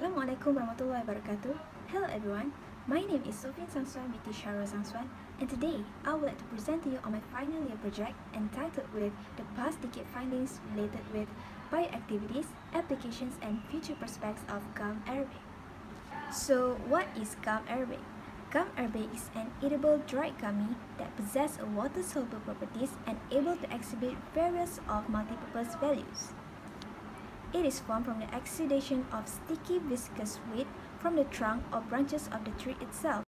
Assalamualaikum warahmatullahi wabarakatuh. Hello everyone, my name is Sofian Sangswan binti Syahrul Sangswan, and today I would like to present to you on my final year project entitled with the past decade findings related with bioactivities, applications and future prospects of gum arabic. So what is gum arabic? Gum arabic is an edible dried gummy that possesses water-soluble properties and able to exhibit various of multipurpose values. It is formed from the exudation of sticky viscous fluid from the trunk or branches of the tree itself.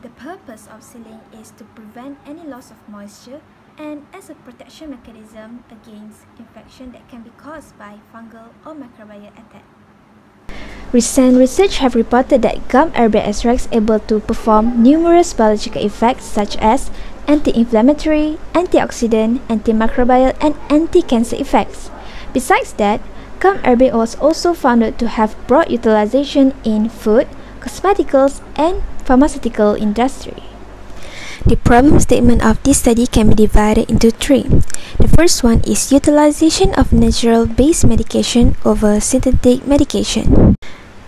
The purpose of sealing is to prevent any loss of moisture and as a protection mechanism against infection that can be caused by fungal or microbial attack. Recent research have reported that gum arabic extracts able to perform numerous biological effects such as anti-inflammatory, antioxidant, antimicrobial, and anti-cancer effects. Besides that, gum arabic was also found to have broad utilization in food, cosmeceuticals, and pharmaceutical industry. The problem statement of this study can be divided into three. The first one is utilization of natural-based medication over synthetic medication.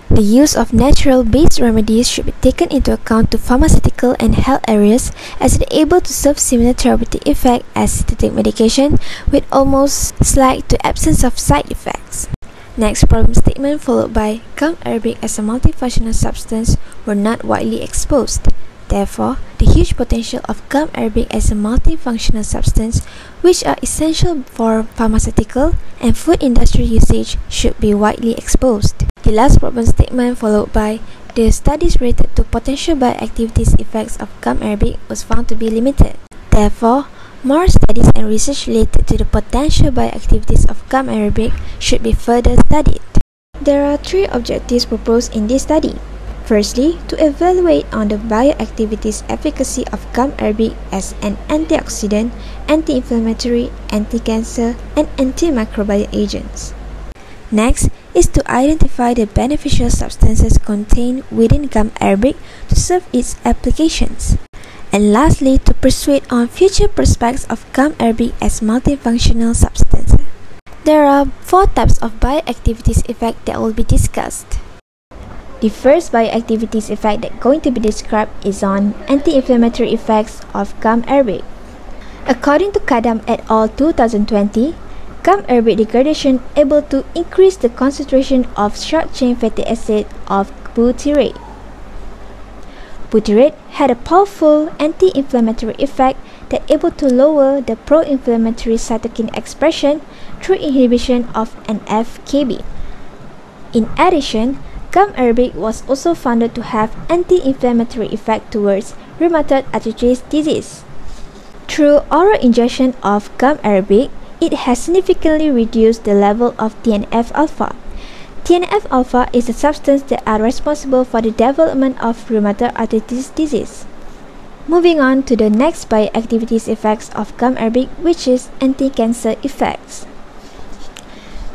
The use of natural-based remedies should be taken into account to pharmaceutical and health areas as it is able to serve similar therapeutic effect as synthetic medication with almost slight to absence of side effects. Next problem statement followed by gum arabic as a multifunctional substance were not widely exposed. Therefore, the huge potential of gum arabic as a multifunctional substance which are essential for pharmaceutical and food industry usage should be widely exposed. The last problem statement followed by the studies related to potential bioactivities effects of gum arabic was found to be limited. Therefore, more studies and research related to the potential bioactivities of gum arabic should be further studied. There are three objectives proposed in this study. Firstly, to evaluate on the bioactivities efficacy of gum arabic as an antioxidant, anti-inflammatory, anti-cancer, and antimicrobial agents. Next is to identify the beneficial substances contained within gum arabic to serve its applications. And lastly, to persuade on future prospects of gum arabic as multifunctional substance. There are four types of bioactivities effect that will be discussed. The first bioactivities effect that going to be described is on anti-inflammatory effects of gum arabic. According to Kadam et al. 2020, gum arabic degradation able to increase the concentration of short-chain fatty acid of butyrate. Butyrate had a powerful anti-inflammatory effect that able to lower the pro-inflammatory cytokine expression through inhibition of NF-κB. In addition, gum arabic was also found to have anti-inflammatory effect towards rheumatoid arthritis disease. Through oral ingestion of gum arabic, it has significantly reduced the level of TNF-alpha. TNF-alpha is a substance that are responsible for the development of rheumatoid arthritis disease. Moving on to the next bioactivities effects of gum arabic, which is anti-cancer effects.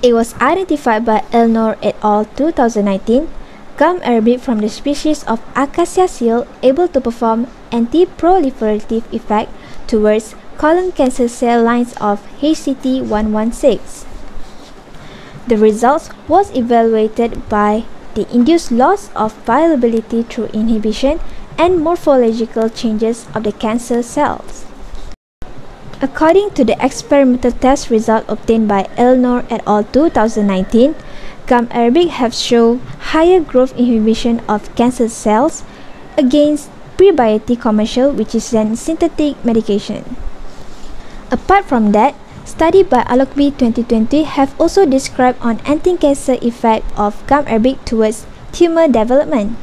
It was identified by Elnor et al. 2019, gum arabic from the species of Acaciaceae able to perform anti-proliferative effect towards colon cancer cell lines of HCT116. The results was evaluated by the induced loss of viability through inhibition and morphological changes of the cancer cells. According to the experimental test result obtained by Elnor et al. 2019, gum arabic have shown higher growth inhibition of cancer cells against prebiotic commercial, which is an synthetic medication. Apart from that, study by Alokbi 2020 have also described on anti-cancer effect of gum arabic towards tumor development.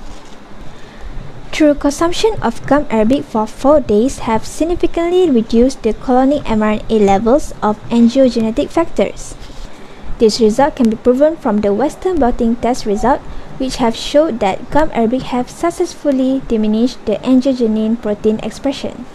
Through consumption of gum arabic for 4 days have significantly reduced the colonic mRNA levels of angiogenetic factors. This result can be proven from the Western blotting test result, which have showed that gum arabic have successfully diminished the angiogenin protein expression.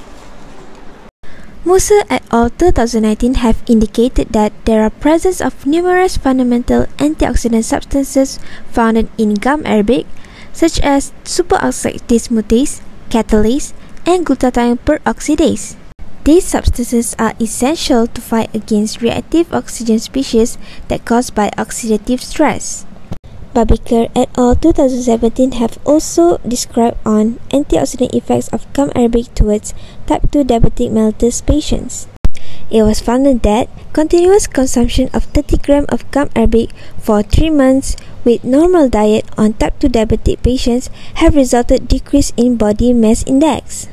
Musa et al. 2019 have indicated that there are presence of numerous fundamental antioxidant substances found in gum arabic, such as superoxide dismutase, catalase, and glutathione peroxidase. These substances are essential to fight against reactive oxygen species that caused by oxidative stress. Babiker et al. 2017 have also described on antioxidant effects of gum arabic towards type 2 diabetic mellitus patients. It was found that continuous consumption of 30 grams of gum arabic for 3 months with normal diet on type 2 diabetic patients have resulted decrease in body mass index.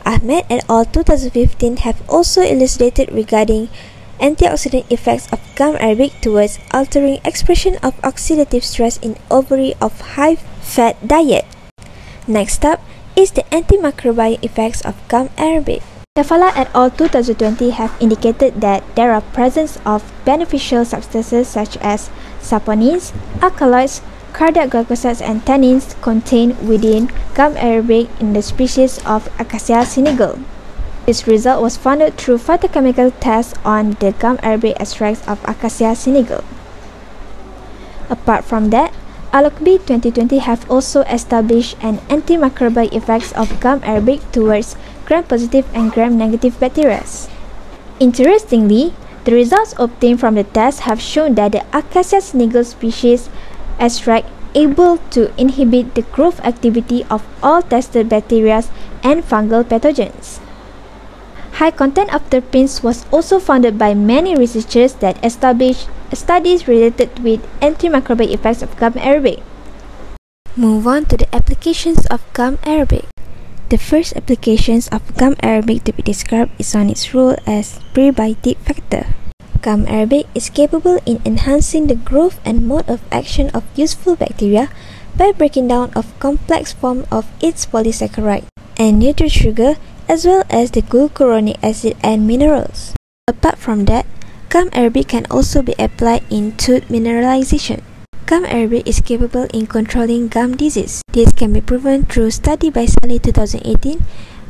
Ahmed et al. 2015 have also elucidated regarding antioxidant effects of gum arabic towards altering expression of oxidative stress in ovary of high-fat diet. Next up is the antimicrobial effects of gum arabic. Tafala et al. 2020 have indicated that there are presence of beneficial substances such as saponins, alkaloids, cardiac glycosides and tannins contained within gum arabic in the species of Acacia senegal. This result was found through phytochemical tests on the gum arabic extracts of Acacia senegal. Apart from that, Alokbi 2020 have also established an antimicrobial effects of gum arabic towards gram-positive and gram-negative bacteria. Interestingly, the results obtained from the test have shown that the Acacia senegal species extract able to inhibit the growth activity of all tested bacteria and fungal pathogens. High content of terpenes was also found by many researchers that established studies related with antimicrobial effects of gum arabic. Move on to the applications of gum arabic. The first applications of gum arabic to be described is on its role as prebiotic factor. Gum arabic is capable in enhancing the growth and mode of action of useful bacteria by breaking down of complex form of its polysaccharide and neutral sugar as well as the glucuronic acid and minerals. Apart from that, gum arabic can also be applied in tooth mineralization. Gum arabic is capable in controlling gum disease. This can be proven through study by Saleh 2018,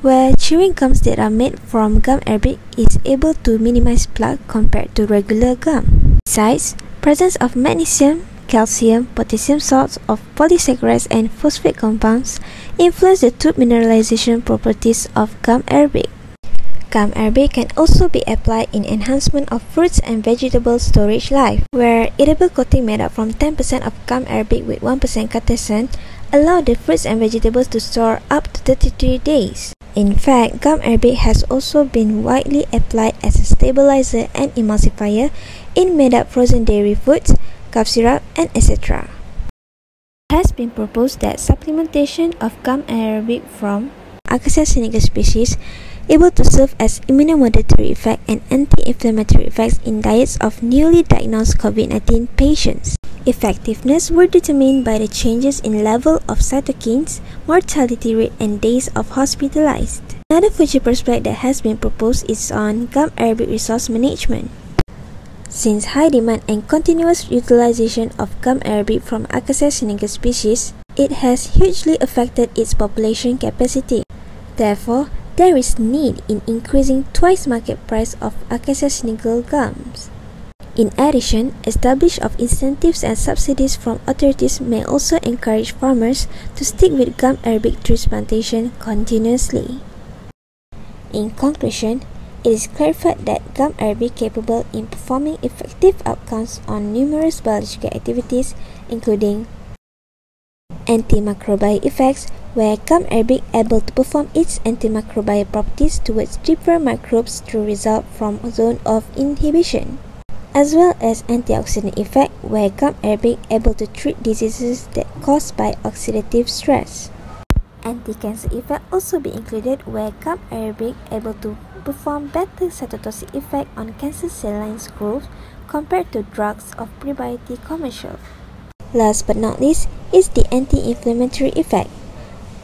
where chewing gums that are made from gum arabic is able to minimize plaque compared to regular gum. Besides, presence of magnesium, calcium, potassium salts of polysaccharides and phosphate compounds influence the tooth mineralization properties of gum arabic. Gum arabic can also be applied in enhancement of fruits and vegetable storage life, where eatable coating made up from 10% of gum arabic with 1% catechsin allow the fruits and vegetables to store up to 33 days. In fact, gum arabic has also been widely applied as a stabilizer and emulsifier in made-up frozen dairy foods, cough syrup, and etc. It has been proposed that supplementation of gum arabic from Acacia senegal species able to serve as immunomodulatory effect and anti-inflammatory effects in diets of newly diagnosed COVID-19 patients. Effectiveness were determined by the changes in level of cytokines, mortality rate, and days of hospitalized. Another future prospect that has been proposed is on gum arabic resource management. Since high demand and continuous utilization of gum arabic from Acacia senegal species, it has hugely affected its population capacity. Therefore, there is need in increasing twice market price of Acacia senegal gums. In addition, establishment of incentives and subsidies from authorities may also encourage farmers to stick with gum arabic trees plantation continuously. In conclusion, it is clarified that gum arabic capable in performing effective outcomes on numerous biological activities, including antimicrobial effects, where gum arabic able to perform its antimicrobial properties towards different microbes through result from a zone of inhibition, as well as antioxidant effect, where gum arabic able to treat diseases that caused by oxidative stress. Anti-cancer effect also be included, where gum arabic able to perform better cytotoxic effect on cancer cell lines growth compared to drugs of prebiotic commercial. Last but not least is the anti-inflammatory effect.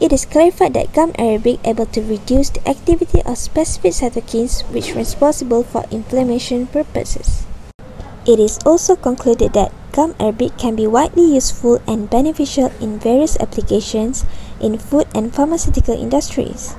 It is clarified that gum arabic able to reduce the activity of specific cytokines which are responsible for inflammation purposes. It is also concluded that gum arabic can be widely useful and beneficial in various applications in food and pharmaceutical industries.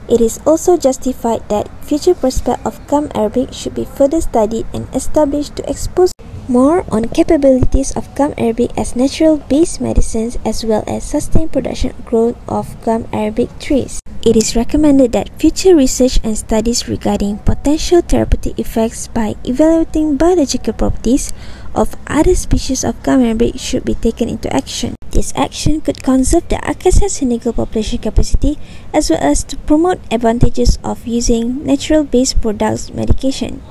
It is also justified that future prospect of gum arabic should be further studied and established to expose more on capabilities of gum arabic as natural-based medicines as well as sustained production growth of gum arabic trees. It is recommended that future research and studies regarding potential therapeutic effects by evaluating biological properties of other species of gum arabic should be taken into action. This action could conserve the Acacia senegal population capacity as well as to promote advantages of using natural-based products medication.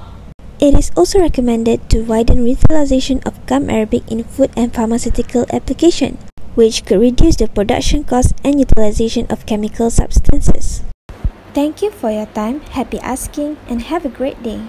It is also recommended to widen utilization of gum arabic in food and pharmaceutical application, which could reduce the production cost and utilization of chemical substances. Thank you for your time, happy asking, and have a great day.